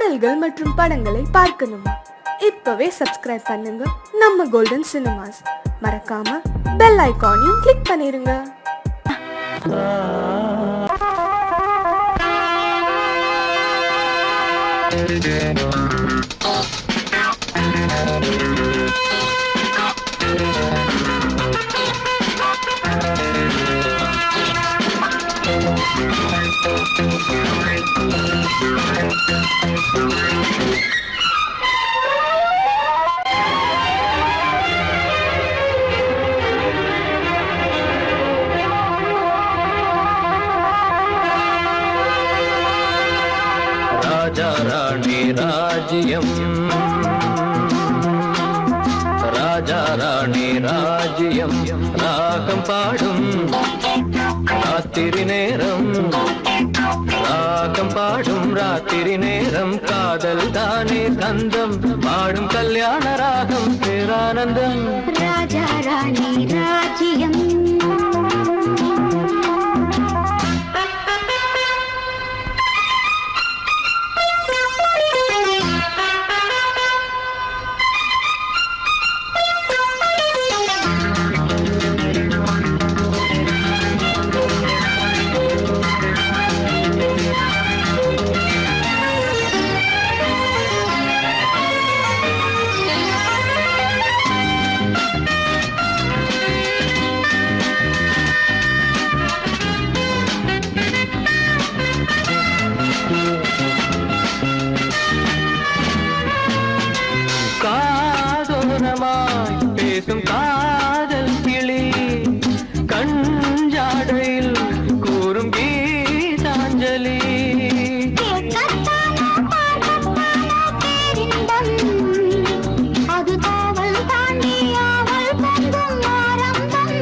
பாடல்கள் மற்றும் படங்களை பார்க்கணுமா? இப்பவே சப்ஸ்கிரைப் பண்ணுங்க நம்ம கோல்டன் சினிமாஸ். மறக்காம பெல் ஐகானையும் கிளிக் பண்ணிருங்க. ராஜா ராணி ராஜ்யம், ராஜா ராணி ராஜ்யம், ராகம் பாடும் ராத்திரி நேரம், ராகம் பாடும் ராத்திரி நேரம், காதல் தானே கந்தம் பாடும் கல்யாண ராகம் பேரானந்தம். ராஜா ராணி ராஜ்யம், பேசும் காதல் கிளி கஞ்சாடையில் கூறும் கீதாஞ்சலி, அது காவல் தாண்டி அவள் பொங்கும் ஆரம்பம்.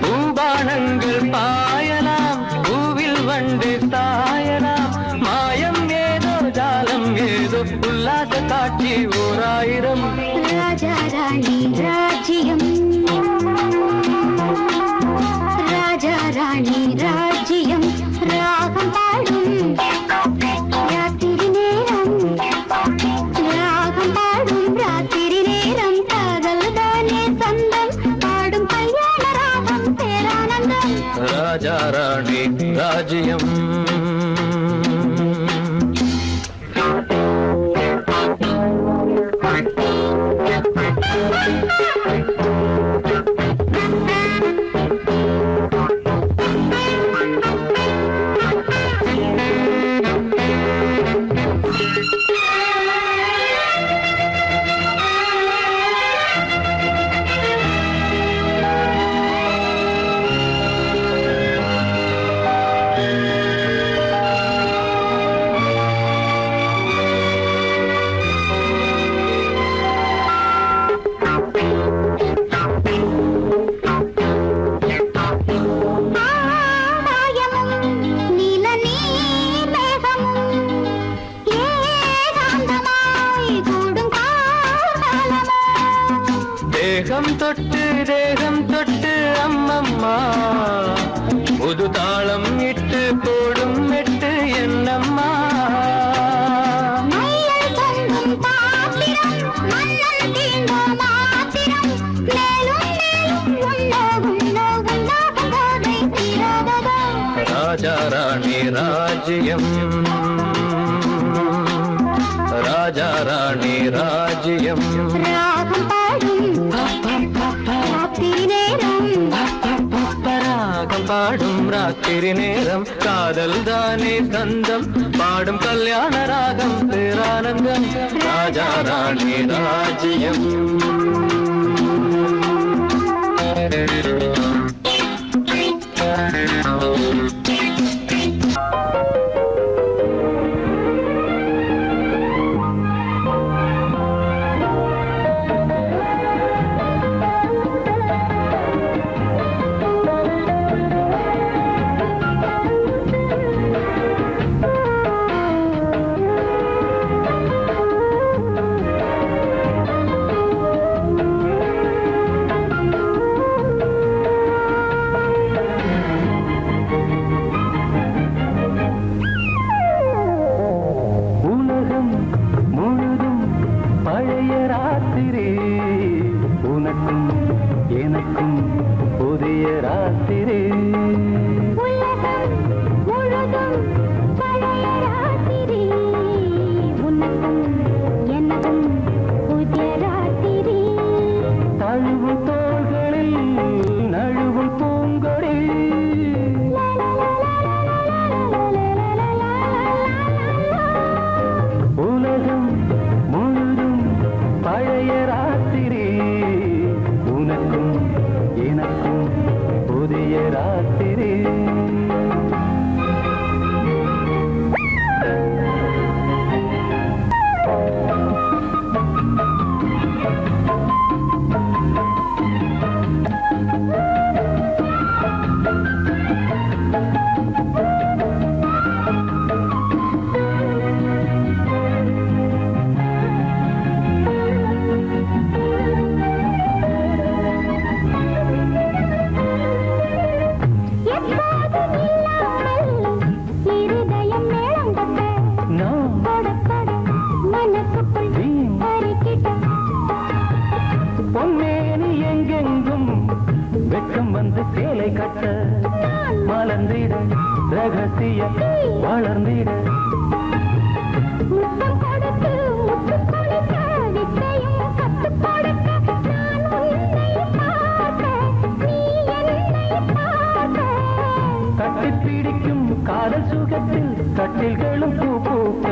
பூபானங்கள் பாயலாம், பூவில் வண்டு தாயலாம், மாயம் ஏதோ ஜாலம் ஏதோ உல்லாச காட்சி ஓராயிரம். ராஜா ராணி ராஜ்யம், ராஜா ராணி ராஜ்யம், ராகம் பாடும் ராத்திரி நேரம், ராகம் பாடும் ராத்திரி நேரம், காதல் தானே சொந்தம் பாடும் கல்யாண ராகம் பேரானந்தம். ராஜா ராணி ராஜ்யம். தேகம் தொட்டு தேகம் தொட்டு அம்மம்மா, புது தாளம் இட்டு போடும் மெட்டு என்னம்மா. ராஜா ராணி ராஜ்யம், ராஜா ராணி ராஜ்யம், ராகம் பாடும் ராத்திரி நேரம், ராகம் பாடும் ராத்திரி நேரம், காதல் தானே கந்தம் பாடும் கல்யாண ராகம் பேரானந்தம். ராஜா ராணி ராஜ்யம். உலகம் முழுதும் பழைய ராத்திரி உனக்கும் எனக்கும் புதிய ராத்திரி உலகம் முழுதும் பழைய ராத்திரி உனக்கும் எனக்கும் புதிய ராத்திரி தழுவும் தோள்களில் நழுவும் பூங்கொடி உலகம் முழுதும் பழைய ராத்திரி உனக்கும் எனக்கும் புதிய ராத்திரி பொன்னேனி எங்கெங்கும் வெட்கம் வந்து சேலை கட்ட மலர்ந்திட ரகசிய வளர்ந்திட கட்டிப்பிடிக்கும் காதல் சுகத்தில் கட்டில்களும் பூ பூக்க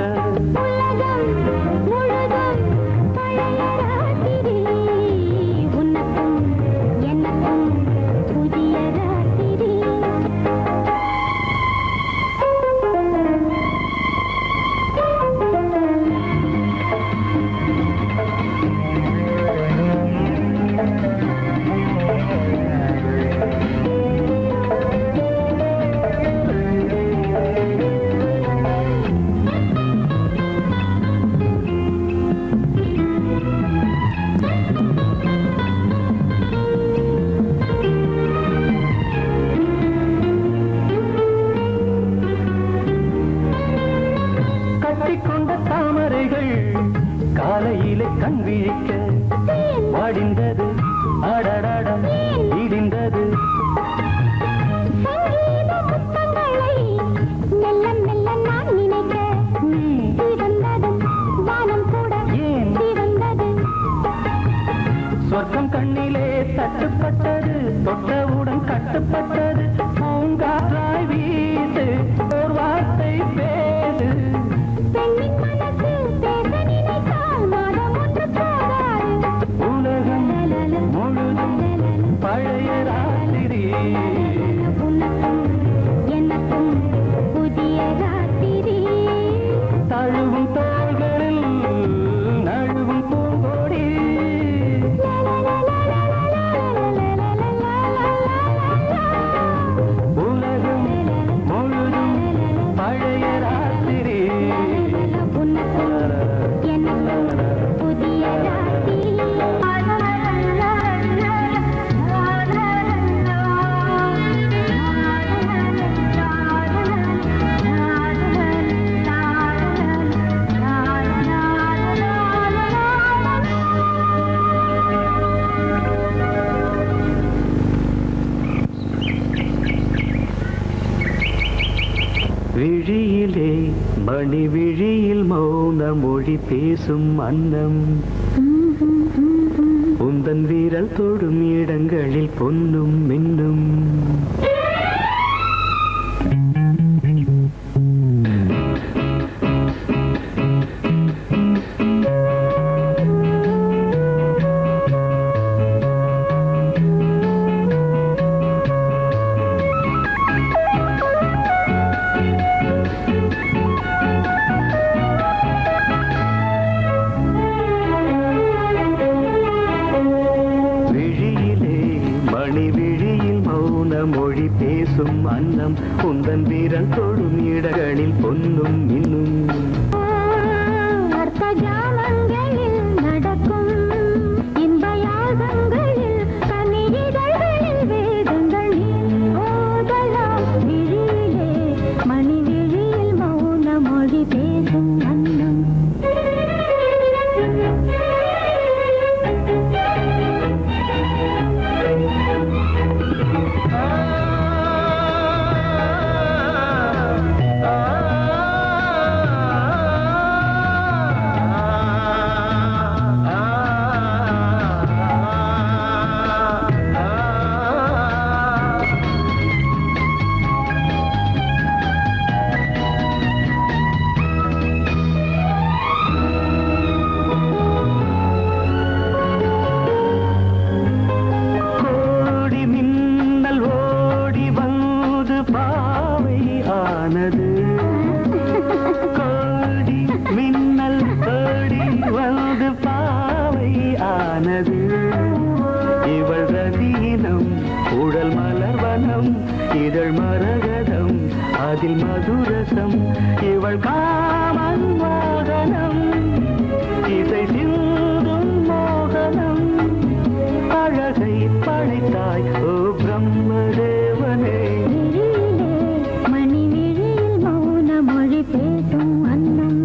காலையிலே கண் விழிக்க வாடிந்தது அடடடம் இடிந்தது சொர்க்கம் கண்ணிலே தட்டுப்பட்டது தொட்டவுடன் கட்டுப்பட்டது பூங்காற்றாய் வீசு ஒரு வார்த்தை பேசு உலகம் முழுதும் பழைய ராத்திரி எனக்கும் புதிய ராத்திரி தழுவும் தோள்களில் நழுவும் பூங்கோடி உலகம் முழுதும் பழைய ராத்திரி புதிய ராத்திரி விழியிலே மணி விழியில் மௌன மொழி பேசும் அன்னம் உந்தன் வீரல் தொடும் இடங்களில் பொன்னும் மின்னும் மொழி பேசும் அன்னம் உந்தன் வீரல் தொடும் இடங்களில் பொன்னும் இன்னும் அர்த்த ஜாமங்களில் நடக்கும் இன்ப யாகங்களில் கனிதழ்களில் வேதங்கள் ஓதலாம் விழியிலே மணி விழியில் மௌன மொழி பேசும் அன்னம் இதழ் மரகதம் அதில் மதுரசம் இவள் காமன் வாகனம் இசை சிந்தும் மோகனம் அழகை படைத்தாய் ஓ பிரம்மதேவனே மணி விழியில் மௌன மொழி பேசும் அன்னம்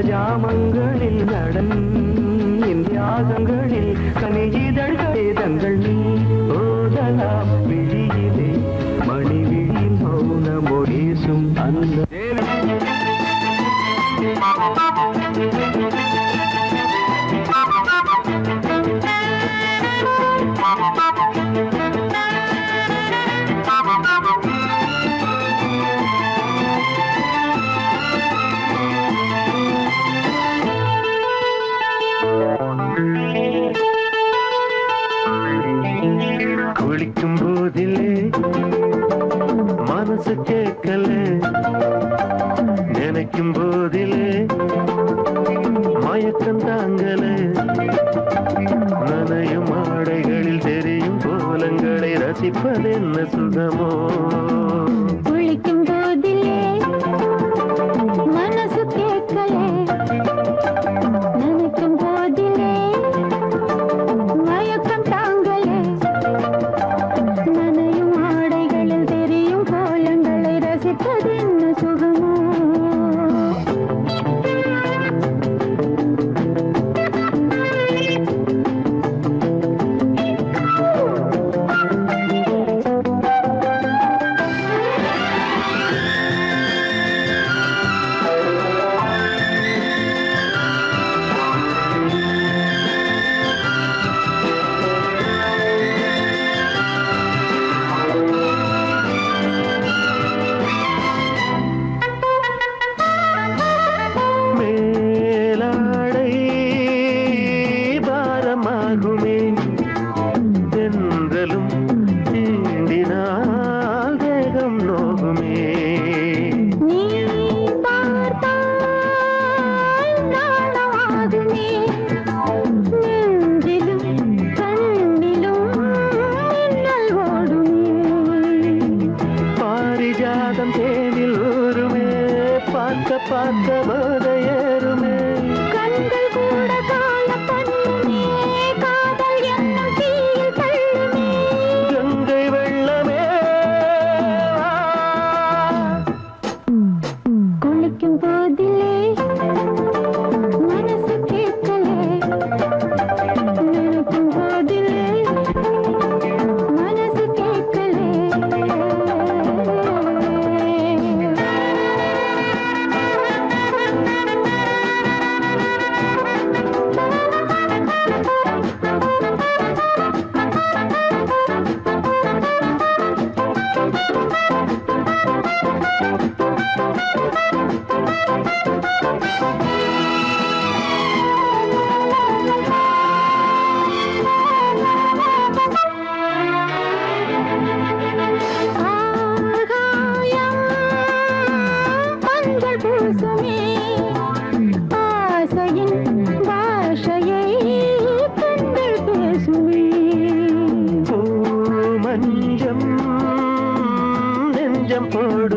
ஜாமங்களில் நடன் இந்தியாசங்களில் கனியிதழ் வேதங்கள் நீ ஓதலாம் விழியிலே மணி விழியில் மௌன மொழிசும் அந்த குளிக்கும் போதிலே மனசு கேட்கல நினைக்கும் போதிலே மயக்கம் தாங்கல நனையும் ஆடைகளில் தெரியும் கோலங்களை ரசிப்பதென்ன சுகமோ குளிக்கும் போதிலே மனசு கேட்கலே நினைக்கும் போதிலே மயக்கம் தாங்கலே நனையும் ஆடைகளில் தெரியும் கோலங்களை ரசிப்பதென்ன சுகமோ மேலாடை பாரமாகுமே தென்றலும் தீண்டினால் தேகம் நோகுமே நீ பார்த்தால் நாணமாகுமே நெஞ்சிலும் கண்ணிலும் மின்னல் ஓடுமே பாரிஜாதம் தேனில் ஊருமே பார்க்க பார்க்க போதையேறுமே கண்கள் கூட காண பண்ணுமே காதல் என்னும் தீயில் தள்ளுமே கங்கை வெள்ளமே குளிக்கும் போதிலே மனசு கேட்கலே நினைக்கும் போதிலே மனசு கேட்கலே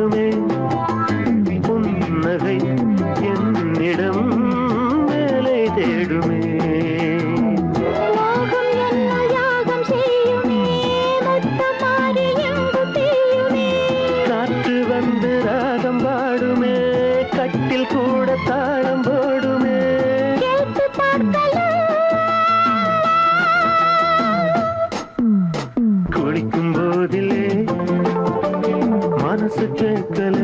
தேடுமே புன்னகை என்னிடம் வேலை தேடுமே மோகம் என்ன யாகம் செய்யுமே முத்தமாறி எங்கு தீயுமே காற்று வந்து ராகம் பாடுமே கட்டில் கூட தாளம் போடுமே கேட்டு பார்க்கலாம் குளிக்கும் போதிலே மனசு கேட்கல